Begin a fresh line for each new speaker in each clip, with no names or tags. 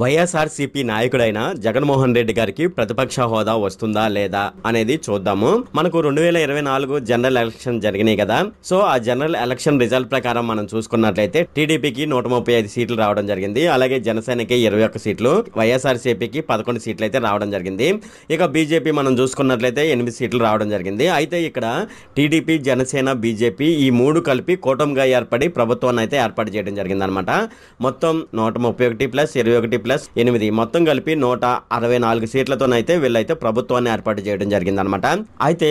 వైఎస్ఆర్సీపీ నాయకుడైన జగన్మోహన్ రెడ్డి గారికి ప్రతిపక్ష హోదా వస్తుందా లేదా అనేది చూద్దాము. మనకు 2024 జనరల్ ఎలక్షన్ జరిగినాయి కదా. సో ఆ జనరల్ ఎలక్షన్ రిజల్ట్ ప్రకారం మనం చూసుకున్నట్లయితే టీడీపీకి 135 సీట్లు రావడం జరిగింది. అలాగే జనసేనకి 21 సీట్లు, వైఎస్ఆర్సీపీకి 11 సీట్లు అయితే రావడం జరిగింది. ఇక బీజేపీ మనం చూసుకున్నట్లయితే 8 సీట్లు రావడం జరిగింది. అయితే ఇక్కడ టీడీపీ, జనసేన, బీజేపీ ఈ మూడు కలిపి కూటమిగా ఏర్పడి ప్రభుత్వాన్ని అయితే ఏర్పాటు చేయడం జరిగింది అనమాట. మొత్తం 131 ప్లస్ 21 ప్లస్ 8 మొత్తం కలిపి 164 సీట్లతోనైతే వీళ్ళైతే ప్రభుత్వాన్ని ఏర్పాటు చేయడం జరిగింది అనమాట. అయితే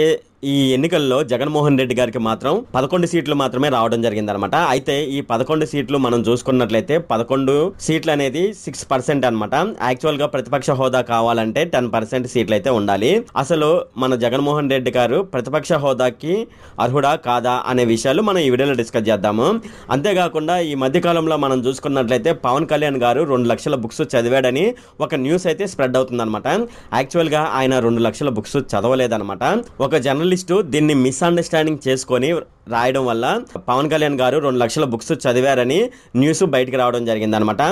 ఈ ఎన్నికల్లో జగన్మోహన్ రెడ్డి గారికి మాత్రం 11 సీట్లు మాత్రమే రావడం జరిగింది అనమాట. అయితే ఈ 11 సీట్లు మనం చూసుకున్నట్లయితే 11 సీట్లు అనేది 6% అనమాట. యాక్చువల్ గా ప్రతిపక్ష హోదా కావాలంటే 10% సీట్లు అయితే ఉండాలి. అసలు మన జగన్మోహన్ రెడ్డి గారు ప్రతిపక్ష హోదాకి అర్హుడా కాదా అనే విషయాలు మనం ఈ వీడియోలో డిస్కస్ చేద్దాము. అంతేకాకుండా ఈ మధ్య కాలంలో మనం చూసుకున్నట్లయితే పవన్ కళ్యాణ్ గారు 2 లక్షల బుక్స్ చదివాడని ఒక న్యూస్ అయితే స్ప్రెడ్ అవుతుంది అనమాట. యాక్చువల్ గా ఆయన 2 లక్షల బుక్స్ చదవలేదన్నమాట. ఒక జర్నలిస్టు దీన్ని మిస్అండర్స్టాండింగ్ చేసుకొని రాయడం వల్ల పవన్ కళ్యాణ్ గారు 2 లక్షల బుక్స్ చదివారని న్యూస్ బయటకు రావడం జరిగింది అనమాట.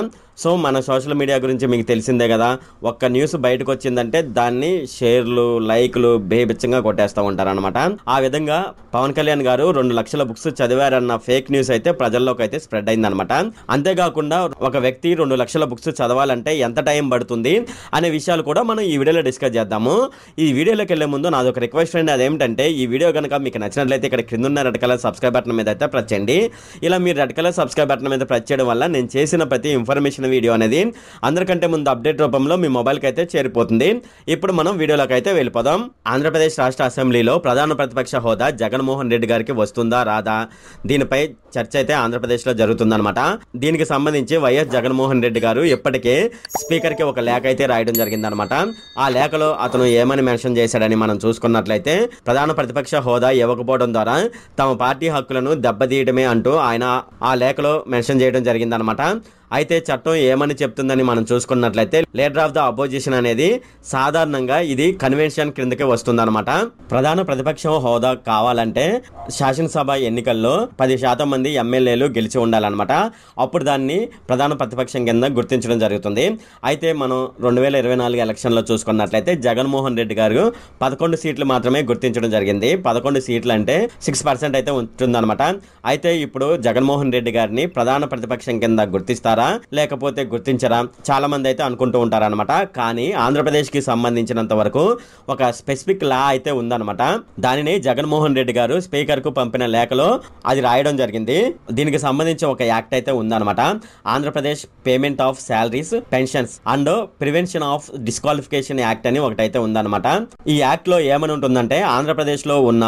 సో మన సోషల్ మీడియా గురించి మీకు తెలిసిందే కదా, ఒక్క న్యూస్ బయటకు వచ్చిందంటే దాన్ని షేర్లు, లైక్లు బేబిచ్చంగా కొట్టేస్తూ ఉంటారనమాట. ఆ విధంగా పవన్ కళ్యాణ్ గారు 2 లక్షల బుక్స్ చదివారన్న ఫేక్ న్యూస్ అయితే ప్రజల్లోకి అయితే స్ప్రెడ్ అయిందనమాట. అంతేకాకుండా ఒక వ్యక్తి 2 లక్షల బుక్స్ చదవాలంటే ఎంత టైం పడుతుంది అనే విషయాలు కూడా మనం ఈ వీడియోలో డిస్కస్ చేద్దాము. ఈ వీడియోలోకి వెళ్లే ముందు నాది ఒక రిక్వెస్ట్ అండి. అదేమిటంటే ఈ వీడియో కనుక మీకు నచ్చినట్లయితే ఇక్కడ కింద ఉన్న రెడ్ కలర్ సబ్స్క్రైబ్ బటన్ మీద అయితే ప్రెస్ చేయండి. ఇలా మీరు రెడ్ కలర్ సబ్స్క్రైబ్ బటన్ మీద ప్రెస్ చేయడం వల్ల నేను చేసిన ప్రతి ఇన్ఫర్మేషన్ వీడియో అనేది అందరికంటే ముందు అప్డేట్ రూపంలో మీ మొబైల్కి అయితే చేరిపోతుంది. ఇప్పుడు మనం వీడియోలోకి అయితే వెళ్ళిపోదాం. ఆంధ్రప్రదేశ్ రాష్ట్ర అసెంబ్లీలో ప్రధాన ప్రతిపక్ష హోదా జగన్మోహన్ రెడ్డి గారికి వస్తుందా రాదా, దీనిపై చర్చ అయితే ఆంధ్రప్రదేశ్లో జరుగుతుందన్నమాట. దీనికి సంబంధించి వైఎస్ జగన్మోహన్ రెడ్డి గారు ఇప్పటికే స్పీకర్కి ఒక లేఖ అయితే రాయడం జరిగిందనమాట. ఆ లేఖలో అతను ఏమని మెన్షన్ చేశాడని మనం చూసుకున్నట్లయితే ప్రధాన ప్రతిపక్ష హోదా ఇవ్వకపోవడం ద్వారా తమ పార్టీ హక్కులను దెబ్బతీయడమే అంటూ ఆయన ఆ లేఖలో మెన్షన్ చేయడం జరిగిందనమాట. అయితే చట్టం ఏమని చెప్తుందని మనం చూసుకున్నట్లయితే లీడర్ ఆఫ్ ద అపోజిషన్ అనేది సాధారణంగా ఇది కన్వెన్షన్ క్రిందకే వస్తుందన్నమాట. ప్రధాన ప్రతిపక్ష హోదా కావాలంటే శాసనసభ ఎన్నికల్లో 10% మంది ఎమ్మెల్యేలు గెలిచి ఉండాలన్నమాట. అప్పుడు దాన్ని ప్రధాన ప్రతిపక్షం కింద గుర్తించడం జరుగుతుంది. అయితే మనం 2024 ఎలక్షన్లో చూసుకున్నట్లయితే జగన్మోహన్ రెడ్డి గారు 11 సీట్లు మాత్రమే గుర్తించడం జరిగింది. 11 సీట్లు అంటే 6% అయితే ఉంటుందన్నమాట. అయితే ఇప్పుడు జగన్మోహన్ రెడ్డి గారిని ప్రధాన ప్రతిపక్షం కింద గుర్తిస్తారు లేకపోతే గుర్తించరా చాలా మంది అయితే అనుకుంటూ ఉంటారనమాట. కానీ ఆంధ్రప్రదేశ్ కి సంబంధించినంత వరకు ఒక స్పెసిఫిక్ లా అయితే ఉందన్నమాట. దానిని జగన్మోహన్ రెడ్డి గారు స్పీకర్ కు పంపిన లేఖలో అది రాయడం జరిగింది. దీనికి సంబంధించి ఒక యాక్ట్ అయితే ఉందన్నమాట. Andhra Pradesh payment of salaries, pensions and prevention of disqualification act అని ఒకటైతే ఉందన్నమాట. ఈ యాక్ట్ లో ఏమని ఉంటుందంటే ఆంధ్రప్రదేశ్ లో ఉన్న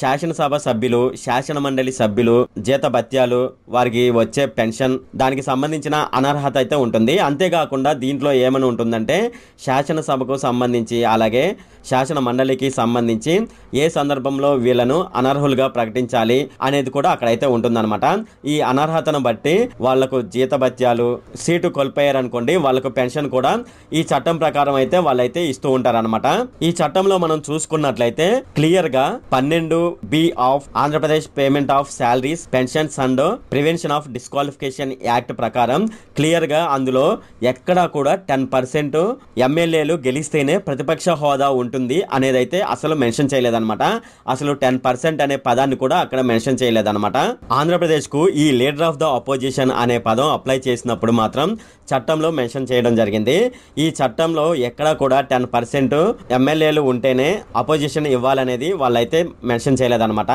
శాసనసభ సభ్యులు, శాసన మండలి సభ్యులు జీతభత్యాలు, వారికి వచ్చే పెన్షన్, దానికి సంబంధించిన అనర్హత అయితే ఉంటుంది. అంతేకాకుండా దీంట్లో ఏమని ఉంటుందంటే శాసనసభకు సంబంధించి అలాగే శాసన మండలికి సంబంధించి ఏ సందర్భంలో వీళ్ళను అనర్హులుగా ప్రకటించాలి అనేది కూడా అక్కడైతే ఉంటుందన్నమాట. ఈ అనర్హతను బట్టి వాళ్లకు జీతభత్యాలు, సీటు కోల్పోయారనుకోండి వాళ్లకు పెన్షన్ కూడా ఈ చట్టం ప్రకారం అయితే వాళ్ళైతే ఇస్తూ ఉంటారన్నమాట. ఈ చట్టంలో మనం చూసుకున్నట్లయితే క్లియర్ గా 12B of Andhra Pradesh payment of salaries, pensions and prevention of disqualification act ప్రకారం క్లియర్ గా అందులో ఎక్కడా కూడా 10% ఎమ్మెల్యేలు గెలిస్తేనే ప్రతిపక్ష హోదా ఉంటుంది అనేది అయితే అసలు మెన్షన్ చేయలేదన్నమాట. అసలు 10% అనే పదాన్ని కూడా అక్కడ మెన్షన్ చేయలేదన్నమాట. ఆంధ్రప్రదేశ్ కు ఈ లీడర్ ఆఫ్ ద అపోజిషన్ అనే పదం అప్లై చేసినప్పుడు మాత్రం చట్టంలో మెన్షన్ చేయడం జరిగింది. ఈ చట్టంలో ఎక్కడా కూడా 10% ఎమ్మెల్యేలు ఉంటేనే అపోజిషన్ ఇవ్వాలనేది వాళ్ళైతే మెన్షన్ చేయలేదన్నమాట.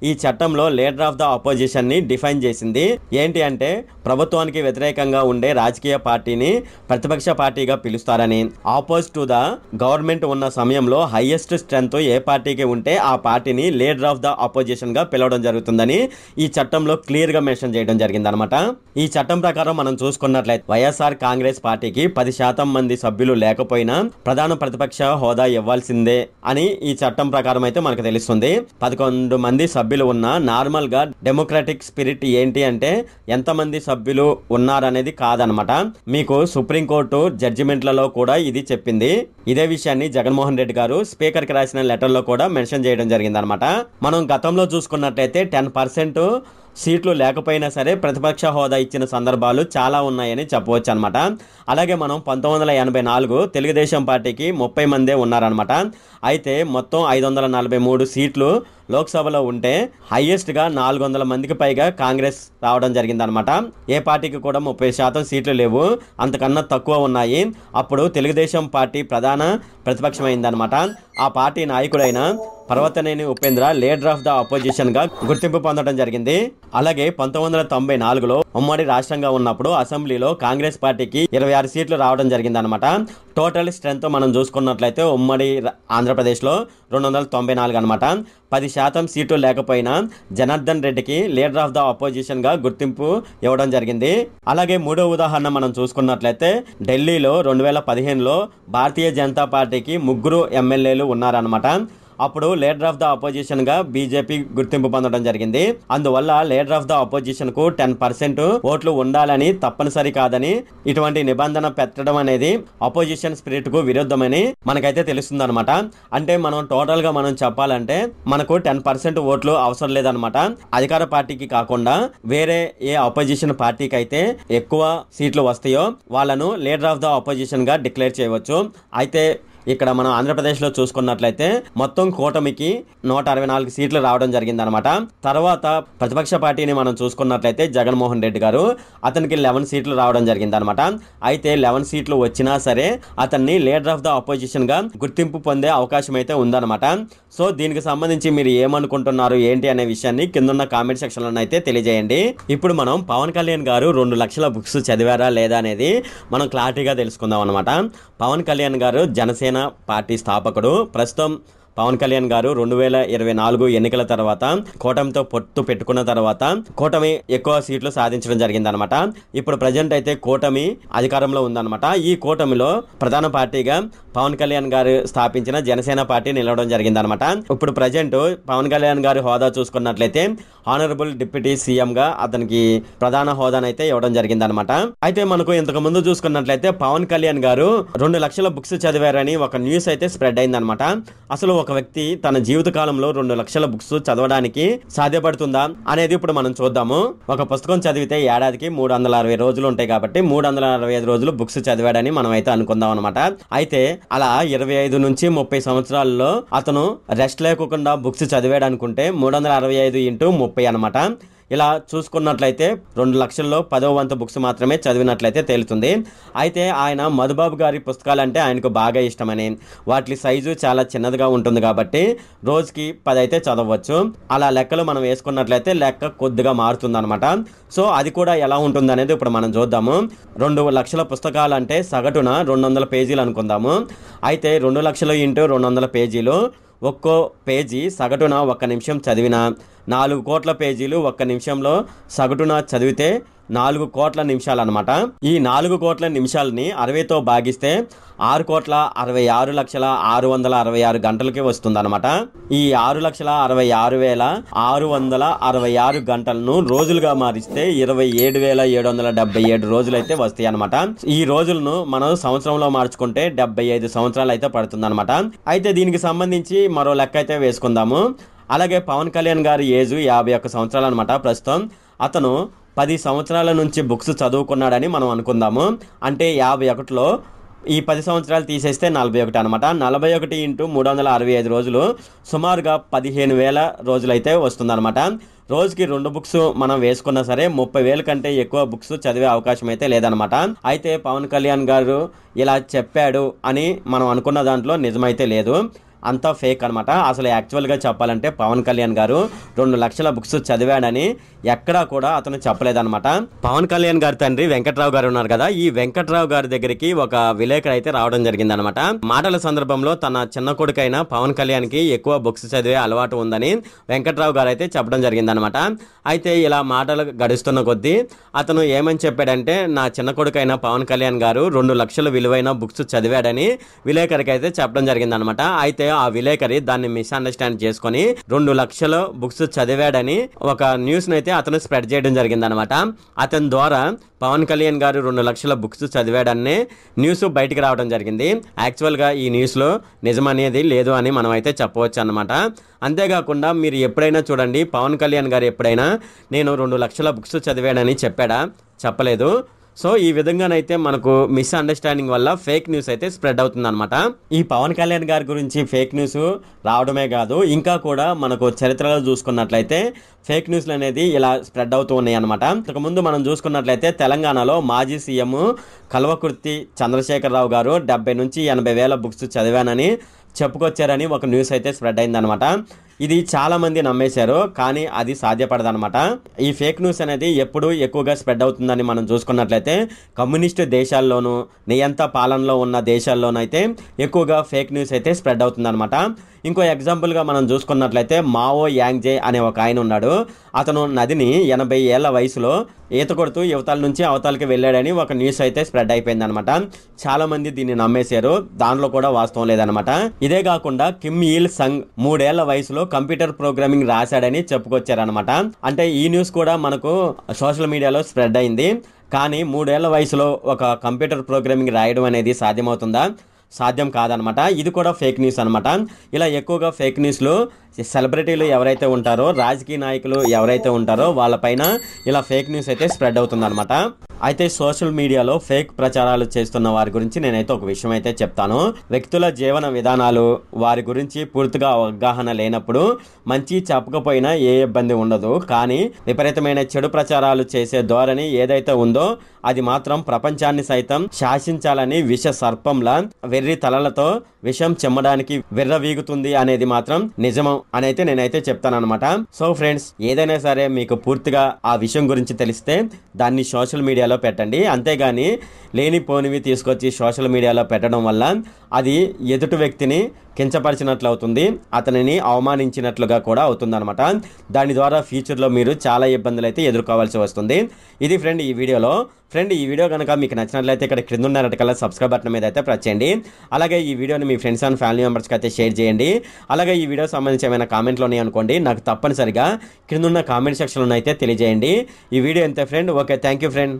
ఈ చట్టంలో లీడర్ ఆఫ్ ద అపోజిషన్ ని డిఫైన్ చేసింది. ఏంటి అంటే ప్రభుత్వానికి వ్యతిరేకంగా ఉండే రాజకీయ పార్టీని ప్రతిపక్ష పార్టీగా పిలుస్తారని, ఆపోజిట్ టు ద గవర్నమెంట్ ఉన్న సమయంలో హైయెస్ట్ స్ట్రెంత్ ఏ పార్టీకి ఉంటే ఆ పార్టీని లీడర్ ఆఫ్ ద అపోజిషన్ గా పిలవడం జరుగుతుందని ఈ చట్టంలో క్లియర్ గా మెన్షన్ చేయడం జరిగిందనమాట. ఈ చట్టం ప్రకారం మనం చూసుకున్నట్లయితే వైఎస్ఆర్ కాంగ్రెస్ పార్టీకి 10% మంది సభ్యులు లేకపోయినా ప్రధాన ప్రతిపక్ష హోదా ఇవ్వాల్సిందే అని ఈ చట్టం ప్రకారం అయితే మనకు తెలుస్తుంది. 11 మంది సభ్యులు ఉన్న నార్మల్ గా డెమోక్రాటిక్ స్పిరిట్ ఏంటి అంటే ఎంతమంది సభ్యులు ఉన్నారనేది కాదనమాట. మీకు సుప్రీంకోర్టు జడ్జిమెంట్లలో కూడా ఇది చెప్పింది. ఇదే విషయాన్ని జగన్మోహన్ రెడ్డి గారు స్పీకర్ కి రాసిన లెటర్ లో కూడా మెన్షన్ చేయడం జరిగిందనమాట. మనం గతంలో చూసుకున్నట్లయితే 10% సీట్లు లేకపోయినా సరే ప్రతిపక్ష హోదా ఇచ్చిన సందర్భాలు చాలా ఉన్నాయని చెప్పవచ్చు అనమాట. అలాగే మనం 1984 తెలుగుదేశం పార్టీకి 30 మందే ఉన్నారనమాట. అయితే మొత్తం 543 సీట్లు లోక్సభలో ఉంటే హైయెస్ట్గా 400 మందికి పైగా కాంగ్రెస్ రావడం జరిగిందనమాట. ఏ పార్టీకి కూడా 30% సీట్లు లేవు, అంతకన్నా తక్కువ ఉన్నాయి. అప్పుడు తెలుగుదేశం పార్టీ ప్రధాన ప్రతిపక్షమైందనమాట. ఆ పార్టీ నాయకుడైన Parvathaneni Upendra leader of the opposition గా గుర్తింపు పొందడం జరిగింది. అలాగే 1994లో ఉమ్మడి రాష్ట్రంగా ఉన్నప్పుడు అసెంబ్లీలో కాంగ్రెస్ పార్టీకి 26 సీట్లు రావడం జరిగిందనమాట. టోటల్ స్ట్రెంత్ మనం చూసుకున్నట్లయితే ఉమ్మడి ఆంధ్రప్రదేశ్ లో 294 అనమాట. 10% సీట్లు లేకపోయినా జనార్దన్ రెడ్డికి లీడర్ ఆఫ్ ద అపోజిషన్ గా గుర్తింపు ఇవ్వడం జరిగింది. అలాగే మూడో ఉదాహరణ మనం చూసుకున్నట్లయితే ఢిల్లీలో 2015లో భారతీయ జనతా పార్టీకి 3 ఎమ్మెల్యేలు ఉన్నారనమాట. అప్పుడు లీడర్ ఆఫ్ ద అపోజిషన్ గా బీజేపీ గుర్తింపు పొందడం జరిగింది. అందువల్ల లీడర్ ఆఫ్ ద అపోజిషన్ కు 10% ఓట్లు ఉండాలని తప్పనిసరి కాదని ఇటువంటి నిబంధన పెట్టడం అనేది అపోజిషన్ స్పిరిట్ కు విరుద్ధమని మనకైతే తెలుస్తుంది అనమాట. అంటే మనం టోటల్ గా మనం చెప్పాలంటే మనకు 10% ఓట్లు అవసరం లేదనమాట. అధికార పార్టీకి కాకుండా వేరే ఏ అపోజిషన్ పార్టీకి అయితే ఎక్కువ సీట్లు వస్తాయో వాళ్ళను లీడర్ ఆఫ్ ద అపోజిషన్ గా డిక్లేర్ చేయవచ్చు. అయితే ఇక్కడ మనం ఆంధ్రప్రదేశ్లో చూసుకున్నట్లయితే మొత్తం కూటమికి 164 సీట్లు రావడం జరిగిందనమాట. తర్వాత ప్రతిపక్ష పార్టీని మనం చూసుకున్నట్లయితే జగన్మోహన్ రెడ్డి గారు, అతనికి 11 సీట్లు రావడం జరిగిందనమాట. అయితే 11 సీట్లు వచ్చినా సరే అతన్ని లీడర్ ఆఫ్ ద అపోజిషన్ గా గుర్తింపు పొందే అవకాశం అయితే ఉందన్నమాట. సో దీనికి సంబంధించి మీరు ఏమనుకుంటున్నారు ఏంటి అనే విషయాన్ని కిందున్న కామెంట్ సెక్షన్ లో అయితే తెలియజేయండి. ఇప్పుడు మనం పవన్ కళ్యాణ్ గారు 2 లక్షల బుక్స్ చదివారా లేదా అనేది మనం క్లారిటీగా తెలుసుకుందాం అనమాట. పవన్ కళ్యాణ్ గారు జనసేన పార్టీ స్థాపకుడు. ప్రస్తుతం పవన్ కళ్యాణ్ గారు 2024 ఎన్నికల తర్వాత కూటమితో పొత్తు పెట్టుకున్న తర్వాత కూటమి ఎక్కువ సీట్లు సాధించడం జరిగిందనమాట. ఇప్పుడు ప్రజెంట్ అయితే కూటమి అధికారంలో ఉందన్నమాట. ఈ కూటమిలో ప్రధాన పార్టీగా పవన్ కళ్యాణ్ గారు స్థాపించిన జనసేన పార్టీ నిలవడం జరిగిందనమాట. ఇప్పుడు ప్రజెంట్ పవన్ కళ్యాణ్ గారి హోదా చూసుకున్నట్లయితే ఆనరబుల్ డిప్యూటీ సీఎం గా అతనికి ప్రధాన హోదానైతే ఇవ్వడం జరిగిందనమాట. అయితే మనకు ఇంతకు ముందు చూసుకున్నట్లయితే పవన్ కళ్యాణ్ గారు 2 లక్షల బుక్స్ చదివారని ఒక న్యూస్ అయితే స్ప్రెడ్ అయిందనమాట. అసలు ఒక వ్యక్తి తన జీవిత కాలంలో 2 లక్షల బుక్స్ చదవడానికి సాధ్యపడుతుందా అనేది ఇప్పుడు మనం చూద్దాము. ఒక పుస్తకం చదివితే ఏడాదికి 360 రోజులు ఉంటాయి కాబట్టి 365 రోజులు బుక్స్ చదివాడని మనం అయితే అనుకుందాం అనమాట. అయితే అలా 25 నుంచి 30 సంవత్సరాల్లో అతను రెస్ట్ లేకుండా బుక్స్ చదివాడు అనుకుంటే 365 ఇంటూ 30 అనమాట. ఇలా చూసుకున్నట్లయితే 2 లక్షల్లో 10వ వంతు బుక్స్ మాత్రమే చదివినట్లయితే తేలుతుంది. అయితే ఆయన మధుబాబు గారి పుస్తకాలంటే ఆయనకు బాగా ఇష్టమని, వాటి సైజు చాలా చిన్నదిగా ఉంటుంది కాబట్టి రోజుకి 10 అయితే చదవచ్చు. అలా లెక్కలు మనం వేసుకున్నట్లయితే లెక్క కొద్దిగా మారుతుంది అనమాట. సో అది కూడా ఎలా ఉంటుంది అనేది ఇప్పుడు మనం చూద్దాము. 2 లక్షల పుస్తకాలు అంటే సగటున 200 పేజీలు అనుకుందాము. అయితే 2 లక్షలు ఇంటూ 200 పేజీలు, ఒక్కో పేజీ సగటున 1 నిమిషం చదివిన 4 కోట్ల పేజీలు 1 నిమిషంలో సగటున చదివితే 4 కోట్ల నిమిషాలు అనమాట. ఈ 4 కోట్ల నిమిషాలని 60తో భాగిస్తే 6,66,666 గంటలకి వస్తుంది అనమాట. ఈ 6,66,666 గంటలను రోజులుగా మారిస్తే 27,777 రోజులు అయితే వస్తాయి అనమాట. ఈ రోజులను మనం సంవత్సరంలో మార్చుకుంటే 75 సంవత్సరాలు అయితే పడుతుంది అనమాట. అయితే దీనికి సంబంధించి మరో లెక్క అయితే వేసుకుందాము. అలాగే పవన్ కళ్యాణ్ గారి ఏజ్ 51 సంవత్సరాలు అనమాట. ప్రస్తుతం అతను 10 సంవత్సరాల నుంచి బుక్స్ చదువుకున్నాడని మనం అనుకుందాము. అంటే 51లో ఈ 10 సంవత్సరాలు తీసేస్తే 41 అనమాట. 41 ఇంటూ 365 రోజులు సుమారుగా 15,000 రోజులు అయితే వస్తుందన్నమాట. రోజుకి 2 బుక్స్ మనం వేసుకున్నా సరే 30,000 కంటే ఎక్కువ బుక్స్ చదివే అవకాశం అయితే లేదనమాట. అయితే పవన్ కళ్యాణ్ గారు ఇలా చెప్పాడు అని మనం అనుకున్న దాంట్లో నిజమైతే లేదు, అంతా ఫేక్ అనమాట. అసలు యాక్చువల్గా చెప్పాలంటే పవన్ కళ్యాణ్ గారు 2 లక్షల బుక్స్ చదివాడని ఎక్కడా కూడా అతను చెప్పలేదన్నమాట. పవన్ కళ్యాణ్ గారి తండ్రి వెంకట్రావు గారు ఉన్నారు కదా, ఈ వెంకట్రావు గారి దగ్గరికి ఒక విలేకరు అయితే రావడం జరిగిందనమాట. మాటల సందర్భంలో తన చిన్న కొడుకైన పవన్ కళ్యాణ్ కి ఎక్కువ బుక్స్ చదివే అలవాటు ఉందని వెంకట్రావు గారు అయితే చెప్పడం జరిగిందనమాట. అయితే ఇలా మాటలు గడుస్తున్న కొద్దీ అతను ఏమని చెప్పాడంటే, నా చిన్న కొడుకైన పవన్ కళ్యాణ్ గారు 2 లక్షల విలువైన బుక్స్ చదివాడని విలేకరికి అయితే చెప్పడం జరిగిందనమాట. అయితే ఆ విలేకరి దాన్ని మిస్అండర్స్టాండ్ చేసుకొని 2 లక్షల బుక్స్ చదివాడని ఒక న్యూస్ అయితే అతను స్ప్రెడ్ చేయడం జరిగింది అనమాట. అతని ద్వారా పవన్ కళ్యాణ్ గారు 2 లక్షల బుక్స్ చదివాడనే న్యూస్ బయటికి రావడం జరిగింది. యాక్చువల్గా ఈ న్యూస్లో నిజమనేది లేదు అని మనం అయితే చెప్పవచ్చు అన్నమాట. అంతేకాకుండా మీరు ఎప్పుడైనా చూడండి, పవన్ కళ్యాణ్ గారు ఎప్పుడైనా నేను 2 లక్షల బుక్స్ చదివాడని చెప్పాడా? చెప్పలేదు. సో ఈ విధంగానైతే మనకు మిస్అండర్స్టాండింగ్ వల్ల ఫేక్ న్యూస్ అయితే స్ప్రెడ్ అవుతుంది అనమాట. ఈ పవన్ కళ్యాణ్ గారి గురించి ఫేక్ న్యూస్ రావడమే కాదు, ఇంకా కూడా మనకు చరిత్రలో చూసుకున్నట్లయితే ఫేక్ న్యూస్లు అనేది ఇలా స్ప్రెడ్ అవుతూ ఉన్నాయి అనమాట. ఇంతకుముందు మనం చూసుకున్నట్లయితే తెలంగాణలో మాజీ సీఎం కల్వకుర్తి చంద్రశేఖరరావు గారు 70 నుంచి 80 వేల బుక్స్ చదివానని చెప్పుకొచ్చారని ఒక న్యూస్ అయితే స్ప్రెడ్ అయిందనమాట. ఇది చాలా మంది నమ్మేశారు, కానీ అది సాధ్యపడదనమాట. ఈ ఫేక్ న్యూస్ అనేది ఎప్పుడు ఎక్కువగా స్ప్రెడ్ అవుతుందని మనం చూసుకున్నట్లయితే కమ్యూనిస్టు దేశాల్లోనూ నియంత పాలనలో ఉన్న దేశాల్లోనైతే ఎక్కువగా ఫేక్ న్యూస్ అయితే స్ప్రెడ్ అవుతుందన్నమాట. ఇంకో ఎగ్జాంపుల్గా మనం చూసుకున్నట్లయితే మావో యాంగ్జే అనే ఒక ఆయన ఉన్నాడు. అతను నదిని 80 ఏళ్ల వయసులో ఈత కొడుతూ యువతల నుంచి అవతలకి వెళ్ళాడని ఒక న్యూస్ అయితే స్ప్రెడ్ అయిపోయింది అనమాట. చాలా మంది దీన్ని నమ్మేశారు, దానిలో కూడా వాస్తవం లేదనమాట. ఇదే కాకుండా కిమ్ ఇల్ సంగ్ 3 ఏళ్ల వయసులో కంప్యూటర్ ప్రోగ్రామింగ్ రాశాడని చెప్పుకొచ్చారనమాట. అంటే ఈ న్యూస్ కూడా మనకు సోషల్ మీడియాలో స్ప్రెడ్ అయింది. కానీ 3 ఏళ్ల వయసులో ఒక కంప్యూటర్ ప్రోగ్రామింగ్ రాయడం అనేది సాధ్యమవుతుందా? సాధ్యం కాదనమాట. ఇది కూడా ఫేక్ న్యూస్ అనమాట. ఇలా ఎక్కువగా ఫేక్ న్యూస్లు సెలబ్రిటీలు ఎవరైతే ఉంటారో, రాజకీయ నాయకులు ఎవరైతే ఉంటారో వాళ్ళపైన ఇలా ఫేక్ న్యూస్ అయితే స్ప్రెడ్ అవుతుందన్నమాట. అయితే సోషల్ మీడియాలో ఫేక్ ప్రచారాలు చేస్తున్న వారి గురించి నేనైతే ఒక విషయం అయితే చెప్తాను. వ్యక్తుల జీవన విధానాలు వారి గురించి పూర్తిగా అవగాహన లేనప్పుడు మంచి చెప్పకపోయినా ఏ ఇబ్బంది ఉండదు. కానీ విపరీతమైన చెడు ప్రచారాలు చేసే ధోరణి ఏదైతే ఉందో అది మాత్రం ప్రపంచాన్ని సైతం శాసించాలని విష సర్పంలా వెర్రి తలలతో విషం చెమ్మడానికి విర్రవీగుతుంది అనేది మాత్రం నిజం అని అయితే నేనైతే చెప్తానన్నమాట. సో ఫ్రెండ్స్, ఏదైనా సరే మీకు పూర్తిగా ఆ విషయం గురించి తెలిస్తే దాన్ని సోషల్ మీడియాలో పెట్టండి. అంతేగాని లేనిపోనివి తీసుకొచ్చి సోషల్ మీడియాలో పెట్టడం వల్ల అది ఎదుటి వ్యక్తిని కించపరిచినట్లు అవుతుంది, అతనిని అవమానించినట్లుగా కూడా అవుతుంది అనమాట. దాని ద్వారా ఫ్యూచర్లో మీరు చాలా ఇబ్బందులు అయితే ఎదుర్కోవాల్సి వస్తుంది. ఇది ఫ్రెండ్ ఈ వీడియోలో. ఫ్రెండ్, ఈ వీడియో కనుక మీకు నచ్చినట్లయితే ఇక్కడ క్రింద ఉన్న రెడ్ కలర్ సబ్స్క్రైబ్ బటన్ మీద అయితే ప్రెస్ చేయండి. అలాగే ఈ వీడియోని మీ ఫ్రెండ్స్ అండ్ ఫ్యామిలీ మెంబర్స్కి అయితే షేర్ చేయండి. అలాగే ఈ వీడియో సంబంధించి ఏమైనా కామెంట్లు ఉన్నాయి అనుకోండి, నాకు తప్పనిసరిగా క్రింద ఉన్న కామెంట్ సెక్షన్లో అయితే తెలియజేయండి. ఈ వీడియో అంతే friend. Okay, thank you friend.